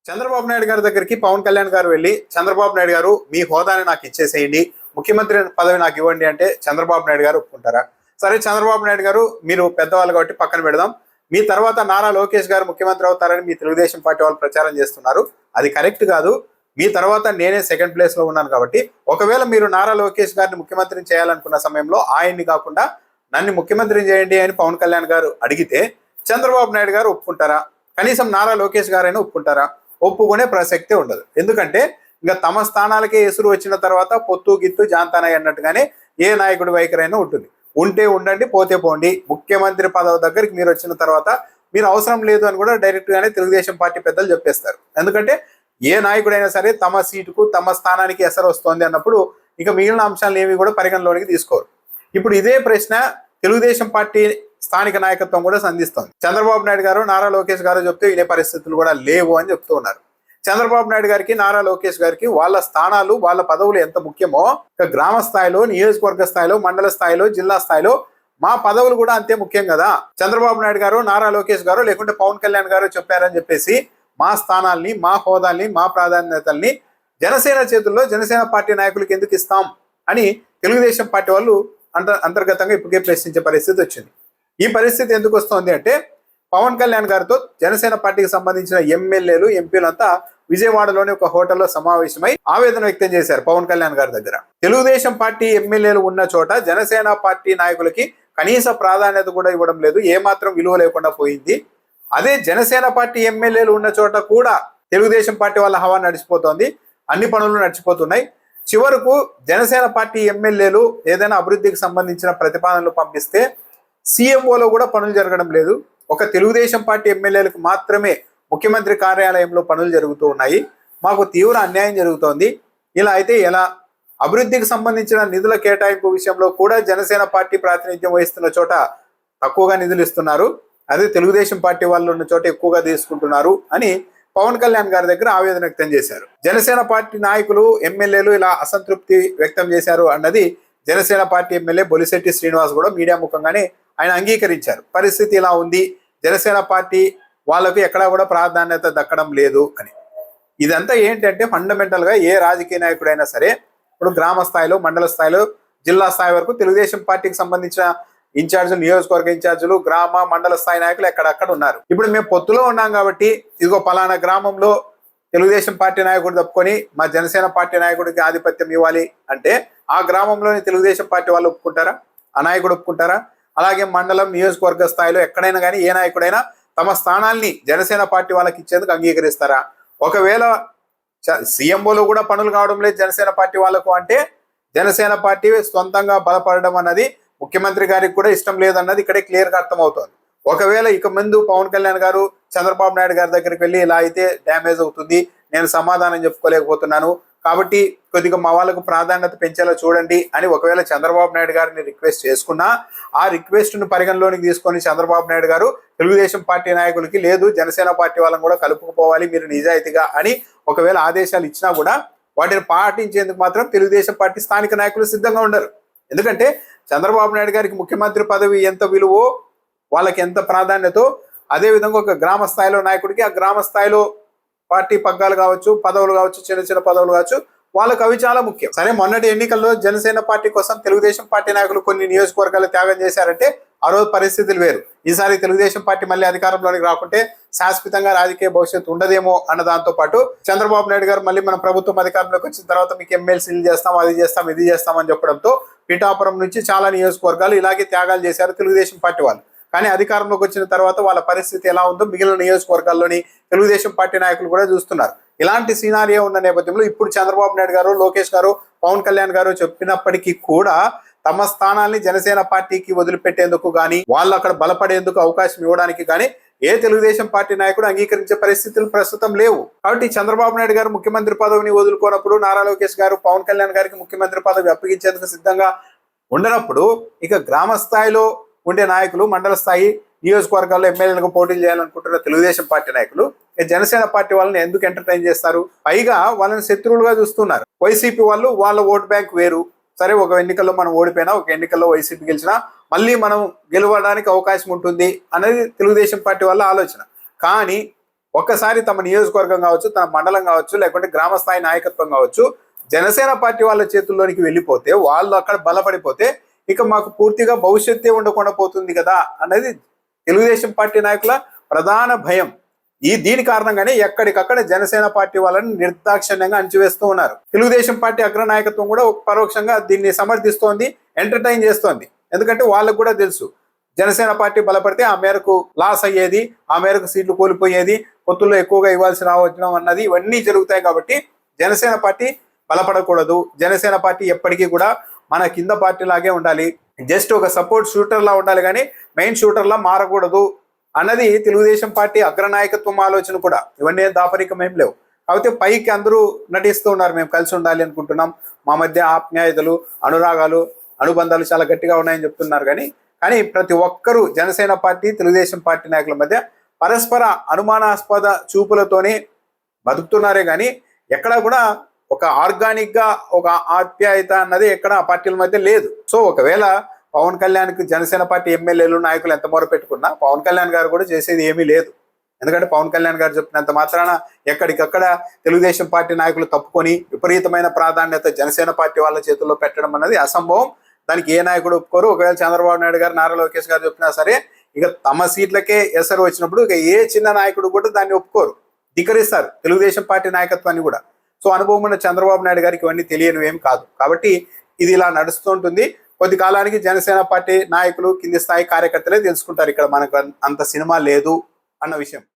చంద్రబాబు నాయుడు గారి దగ్గరికి పవన్ కళ్యాణ్ గారు వెళ్ళి, చంద్రబాబు నాయుడు గారు మీ హోదాని నాకు ఇచ్చేసేయండి, ముఖ్యమంత్రి పదవి నాకు ఇవ్వండి అంటే చంద్రబాబు నాయుడు గారు ఒప్పుకుంటారా? సరే, చంద్రబాబు నాయుడు గారు మీరు పెద్దవాళ్ళు కాబట్టి పక్కన పెడదాం, మీ తర్వాత నారా లోకేష్ గారు ముఖ్యమంత్రి అవుతారని మీ తెలుగుదేశం పార్టీ వాళ్ళు ప్రచారం చేస్తున్నారు, అది కరెక్ట్ కాదు, మీ తర్వాత నేనే సెకండ్ ప్లేస్ లో ఉన్నాను కాబట్టి ఒకవేళ మీరు నారా లోకేష్ గారిని ముఖ్యమంత్రిని చేయాలనుకున్న సమయంలో ఆయన్ని కాకుండా నన్ను ముఖ్యమంత్రిని చేయండి అని పవన్ కళ్యాణ్ గారు అడిగితే చంద్రబాబు నాయుడు గారు ఒప్పుకుంటారా? కనీసం నారా లోకేష్ గారైనా ఒప్పుకుంటారా? ఒప్పుకునే ప్రసక్తే ఉండదు. ఎందుకంటే ఇంకా తమ స్థానాలకే ఎసురు వచ్చిన తర్వాత పొత్తు గిత్తు జాంతానాయి అన్నట్టుగానే ఏ నాయకుడి వైఖరైనా ఉంటుంది. ఉంటే ఉండండి, పోతే పోండి, ముఖ్యమంత్రి పదవి దగ్గరికి మీరు వచ్చిన తర్వాత మీరు అవసరం లేదు అని కూడా డైరెక్ట్ గానే తెలుగుదేశం పార్టీ పెద్దలు చెప్పేస్తారు. ఎందుకంటే ఏ నాయకుడైనా సరే తమ సీటుకు తమ స్థానానికి ఎసరు వస్తోంది అన్నప్పుడు ఇక మిగిలిన అంశాలు ఏవి కూడా పరిగణలోనికి తీసుకోరు. ఇప్పుడు ఇదే ప్రశ్న తెలుగుదేశం పార్టీ స్థానిక నాయకత్వం కూడా సంధిస్తోంది. చంద్రబాబు నాయుడు గారు నారా లోకేష్ గారు చెప్తే వినే పరిస్థితులు కూడా లేవు అని చెప్తూ ఉన్నారు. చంద్రబాబు నాయుడు గారికి నారా లోకేష్ గారికి వాళ్ళ స్థానాలు వాళ్ళ పదవులు ఎంత ముఖ్యమో గ్రామ స్థాయిలో, నియోజకవర్గ స్థాయిలో, మండల స్థాయిలో, జిల్లా స్థాయిలో మా పదవులు కూడా అంతే ముఖ్యం కదా. చంద్రబాబు నాయుడు గారు, నారా లోకేష్ గారు, లేకుంటే పవన్ కళ్యాణ్ గారు చెప్పారని చెప్పేసి మా స్థానాల్ని, మా హోదాల్ని, మా ప్రాధాన్యతల్ని జనసేన చేతుల్లో జనసేన పార్టీ నాయకులకి ఎందుకు ఇస్తాం అని తెలుగుదేశం పార్టీ వాళ్ళు అంతర్గతంగా ఇప్పటికే ప్రశ్నించే పరిస్థితి వచ్చింది. ఈ పరిస్థితి ఎందుకు వస్తుంది అంటే పవన్ కళ్యాణ్ గారితో జనసేన పార్టీకి సంబంధించిన ఎమ్మెల్యేలు, ఎంపీలంతా విజయవాడలోని ఒక హోటల్లో సమావేశమై ఆవేదన వ్యక్తం చేశారు పవన్ కళ్యాణ్ గారి దగ్గర. తెలుగుదేశం పార్టీ ఎమ్మెల్యేలు ఉన్న చోట జనసేన పార్టీ నాయకులకి కనీస ప్రాధాన్యత కూడా ఇవ్వడం లేదు, ఏమాత్రం విలువ లేకుండా పోయింది. అదే జనసేన పార్టీ ఎమ్మెల్యేలు ఉన్న చోట కూడా తెలుగుదేశం పార్టీ వాళ్ళ హవా నడిచిపోతోంది, అన్ని పనులు నడిచిపోతున్నాయి. చివరకు జనసేన పార్టీ ఎమ్మెల్యేలు ఏదైనా అభివృద్ధికి సంబంధించిన ప్రతిపాదనలు పంపిస్తే సీఎంఓలో కూడా పనులు జరగడం లేదు. ఒక తెలుగుదేశం పార్టీ ఎమ్మెల్యేలకు మాత్రమే ముఖ్యమంత్రి కార్యాలయంలో పనులు జరుగుతూ ఉన్నాయి. మాకు తీవ్ర అన్యాయం జరుగుతోంది. ఇలా అయితే ఎలా? అభివృద్ధికి సంబంధించిన నిధుల కేటాయింపు విషయంలో కూడా జనసేన పార్టీ ప్రాతినిధ్యం వహిస్తున్న చోట తక్కువగా నిధులు ఇస్తున్నారు, అదే తెలుగుదేశం పార్టీ వాళ్ళు ఉన్న చోట ఎక్కువగా తీసుకుంటున్నారు అని పవన్ కళ్యాణ్ గారి దగ్గర ఆవేదన వ్యక్తం చేశారు. జనసేన పార్టీ నాయకులు, ఎమ్మెల్యేలు ఇలా అసంతృప్తి వ్యక్తం చేశారు అన్నది జనసేన పార్టీ ఎమ్మెల్యే బొలిశెట్టి శ్రీనివాస్ కూడా మీడియా ముఖంగానే ఆయన అంగీకరించారు. పరిస్థితి ఇలా ఉంది, జనసేన పార్టీ వాళ్ళకు ఎక్కడా కూడా ప్రాధాన్యత దక్కడం లేదు అని. ఇదంతా ఏంటంటే ఫండమెంటల్ గా ఏ రాజకీయ నాయకుడైనా సరే ఇప్పుడు గ్రామ స్థాయిలో, మండల స్థాయిలో, జిల్లా స్థాయి వరకు తెలుగుదేశం పార్టీకి సంబంధించిన ఇన్ఛార్జీలు, నియోజకవర్గ ఇన్ఛార్జీలు, గ్రామ మండల స్థాయి నాయకులు ఎక్కడక్కడ ఉన్నారు. ఇప్పుడు మేము పొత్తులో ఉన్నాం కాబట్టి ఇదిగో పలానా గ్రామంలో తెలుగుదేశం పార్టీ నాయకుడు తప్పుకొని మా జనసేన పార్టీ నాయకుడికి ఆధిపత్యం ఇవ్వాలి అంటే ఆ గ్రామంలోని తెలుగుదేశం పార్టీ వాళ్ళు ఒప్పుకుంటారా? ఆ నాయకుడు ఒప్పుకుంటారా? అలాగే మండలం, నియోజకవర్గ స్థాయిలో ఎక్కడైనా కానీ ఏ నాయకుడైనా తమ స్థానాల్ని జనసేన పార్టీ వాళ్ళకి ఇచ్చేందుకు అంగీకరిస్తారా? ఒకవేళ సీఎంఓలో కూడా పనులు కావడం లేదు జనసేన పార్టీ వాళ్ళకు అంటే జనసేన పార్టీ సొంతంగా బలపడడం అన్నది ముఖ్యమంత్రి గారికి కూడా ఇష్టం లేదన్నది ఇక్కడే క్లియర్గా అర్థమవుతోంది. ఒకవేళ ఇక ముందు పవన్ కళ్యాణ్ గారు చంద్రబాబు నాయుడు గారి దగ్గరికి వెళ్ళి ఇలా అయితే డ్యామేజ్ అవుతుంది, నేను సమాధానం చెప్పుకోలేకపోతున్నాను కాబట్టి కొద్దిగా మా వాళ్ళకు ప్రాధాన్యత పెంచేలా చూడండి అని ఒకవేళ చంద్రబాబు నాయుడు గారిని రిక్వెస్ట్ చేసుకున్నా ఆ రిక్వెస్ట్ ను పరిగణలోనికి తీసుకొని చంద్రబాబు నాయుడు గారు తెలుగుదేశం పార్టీ నాయకులకి లేదు జనసేన పార్టీ వాళ్ళని కూడా కలుపుకుపోవాలి మీరు నిజాయితీగా అని ఒకవేళ ఆదేశాలు ఇచ్చినా కూడా వాటిని పాటించేందుకు మాత్రం తెలుగుదేశం పార్టీ స్థానిక నాయకులు సిద్ధంగా ఉండరు. ఎందుకంటే చంద్రబాబు నాయుడు గారికి ముఖ్యమంత్రి పదవి ఎంత విలువో, వాళ్ళకి ఎంత ప్రాధాన్యతో, అదేవిధంగా ఒక గ్రామ స్థాయిలో నాయకుడికి ఆ గ్రామ స్థాయిలో పార్టీ పగ్గాలు కావచ్చు, పదవులు కావచ్చు, చిన్న చిన్న పదవులు కావచ్చు, వాళ్ళకు అవి చాలా ముఖ్యం. సరే, మొన్నటి ఎన్నికల్లో జనసేన పార్టీ కోసం తెలుగుదేశం పార్టీ నాయకులు కొన్ని నియోజకవర్గాలు త్యాగం చేశారంటే ఆ రోజు పరిస్థితులు వేరు. ఈసారి తెలుగుదేశం పార్టీ మళ్ళీ అధికారంలోనికి రాకుంటే శాశ్వతంగా రాజకీయ భవిష్యత్తు ఉండదేమో అన్న దాంతో పాటు చంద్రబాబు నాయుడు గారు మళ్ళీ మన ప్రభుత్వం అధికారంలోకి వచ్చిన తర్వాత మీకు ఎమ్మెల్సీలు చేస్తాం, అది చేస్తాం, ఇది చేస్తామని చెప్పడంతో పిఠాపురం నుంచి చాలా నియోజకవర్గాలు ఇలాగే త్యాగాలు చేశారు తెలుగుదేశం పార్టీ వాళ్ళు. కానీ అధికారంలోకి వచ్చిన తర్వాత వాళ్ళ పరిస్థితి ఎలా ఉందో మిగిలిన నియోజకవర్గాల్లోని తెలుగుదేశం పార్టీ నాయకులు కూడా చూస్తున్నారు. ఇలాంటి సినారియో ఉన్న నేపథ్యంలో ఇప్పుడు చంద్రబాబు నాయుడు గారు, లోకేష్ గారు, పవన్ కళ్యాణ్ గారు చెప్పినప్పటికీ కూడా తమ స్థానాల్ని జనసేన పార్టీకి వదిలిపెట్టేందుకు కానీ వాళ్ళు అక్కడ బలపడేందుకు అవకాశం ఇవ్వడానికి కానీ ఏ తెలుగుదేశం పార్టీ నాయకుడు అంగీకరించే పరిస్థితులు ప్రస్తుతం లేవు. కాబట్టి చంద్రబాబు నాయుడు గారు ముఖ్యమంత్రి పదవిని వదులుకోనప్పుడు నారా లోకేష్ గారు పవన్ కళ్యాణ్ గారికి ముఖ్యమంత్రి పదవి అప్పగించేందుకు సిద్ధంగా ఉండనప్పుడు ఇక గ్రామ స్థాయిలో ఉండే నాయకులు, మండల స్థాయి, నియోజకవర్గాల్లో ఎమ్మెల్యేలకు పోటీలు చేయాలనుకుంటున్న తెలుగుదేశం పార్టీ నాయకులు జనసేన పార్టీ వాళ్ళని ఎందుకు ఎంటర్టైన్ చేస్తారు? పైగా వాళ్ళని శత్రువులుగా చూస్తున్నారు. వైసీపీ వాళ్ళు వాళ్ళ ఓటు బ్యాంక్ వేరు. సరే, ఒక ఎన్నికల్లో మనం ఓడిపోయినా, ఒక ఎన్నికల్లో వైసీపీ గెలిచినా మళ్ళీ మనం గెలవడానికి అవకాశం ఉంటుంది అనేది తెలుగుదేశం పార్టీ వాళ్ళ ఆలోచన. కానీ ఒక్కసారి తమ నియోజకవర్గం కావచ్చు, తన మండలం కావచ్చు, లేకుంటే గ్రామ స్థాయి నాయకత్వం కావచ్చు, జనసేన పార్టీ వాళ్ళ చేతుల్లోనికి వెళ్ళిపోతే, వాళ్ళు అక్కడ బలపడిపోతే ఇక మాకు పూర్తిగా భవిష్యత్తే ఉండకుండా పోతుంది కదా అనేది తెలుగుదేశం పార్టీ నాయకుల ప్రధాన భయం. దీని కారణంగానే ఎక్కడికక్కడ జనసేన పార్టీ వాళ్ళని నిర్దాక్షిణ్యంగా అణచివేస్తూ ఉన్నారు. తెలుగుదేశం పార్టీ అగ్రనాయకత్వం కూడా పరోక్షంగా దీన్ని సమర్థిస్తోంది, ఎంటర్టైన్ చేస్తోంది. ఎందుకంటే వాళ్ళకు కూడా తెలుసు జనసేన పార్టీ బలపడితే ఆ మేరకు లాస్ అయ్యేది, ఆ మేరకు సీట్లు కోల్పోయేది, పొత్తుల్లో ఎక్కువగా ఇవ్వాల్సి రావడం అన్నది ఇవన్నీ జరుగుతాయి. కాబట్టి జనసేన పార్టీ బలపడకూడదు. జనసేన పార్టీ ఎప్పటికీ కూడా మన కింద పార్టీ లాగే ఉండాలి, జస్ట్ ఒక సపోర్ట్ షూటర్ లా ఉండాలి, కానీ మెయిన్ షూటర్ లా మారకూడదు అన్నది తెలుగుదేశం పార్టీ అగ్రనాయకత్వం ఆలోచన కూడా. ఇవన్నీ దాపరికం ఏం లేవు. కాకపోతే పైకి అందరూ నటిస్తూ ఉన్నారు, మేము కలిసి ఉండాలి అనుకుంటున్నాం, మా మధ్య ఆప్యాయతలు, అనురాగాలు, అనుబంధాలు చాలా గట్టిగా ఉన్నాయని చెప్తున్నారు. కానీ ప్రతి ఒక్కరూ జనసేన పార్టీ తెలుగుదేశం పార్టీ నాయకుల మధ్య పరస్పర అనుమానాస్పద చూపులతోనే బతుకుతున్నారే కానీ ఎక్కడా కూడా ఒక ఆర్గానిక్ గా ఒక ఆప్యాయత అన్నది ఎక్కడ ఆ పార్టీల మధ్య లేదు. సో ఒకవేళ పవన్ కళ్యాణ్కి జనసేన పార్టీ ఎమ్మెల్యేలు నాయకులు ఎంత మొర పెట్టుకున్నా పవన్ కళ్యాణ్ గారు కూడా చేసేది ఏమీ లేదు. ఎందుకంటే పవన్ కళ్యాణ్ గారు చెప్పినంత మాత్రాన ఎక్కడికక్కడ తెలుగుదేశం పార్టీ నాయకులు తప్పుకొని విపరీతమైన ప్రాధాన్యత జనసేన పార్టీ వాళ్ళ చేతుల్లో పెట్టడం అన్నది అసంభవం. దానికి ఏ నాయకుడు ఒప్పుకోరు. ఒకవేళ చంద్రబాబు నాయుడు గారు, నారా లోకేష్ గారు చెప్పినా సరే ఇక తమ సీట్లకే ఎసరు వచ్చినప్పుడు ఇక ఏ చిన్న నాయకుడు కూడా దాన్ని ఒప్పుకోరు, ధిక్కరిస్తారు తెలుగుదేశం పార్టీ నాయకత్వాన్ని కూడా. సో అనుభవం ఉన్న చంద్రబాబు నాయుడు గారికి ఇవన్నీ తెలియనివేం కాదు. కాబట్టి ఇది ఇలా నడుస్తూ ఉంటుంది. కొద్ది కాలానికి జనసేన పార్టీ నాయకులు, కింది స్థాయి కార్యకర్తలే తెలుసుకుంటారు ఇక్కడ మనకు అంత సినిమా లేదు అన్న విషయం.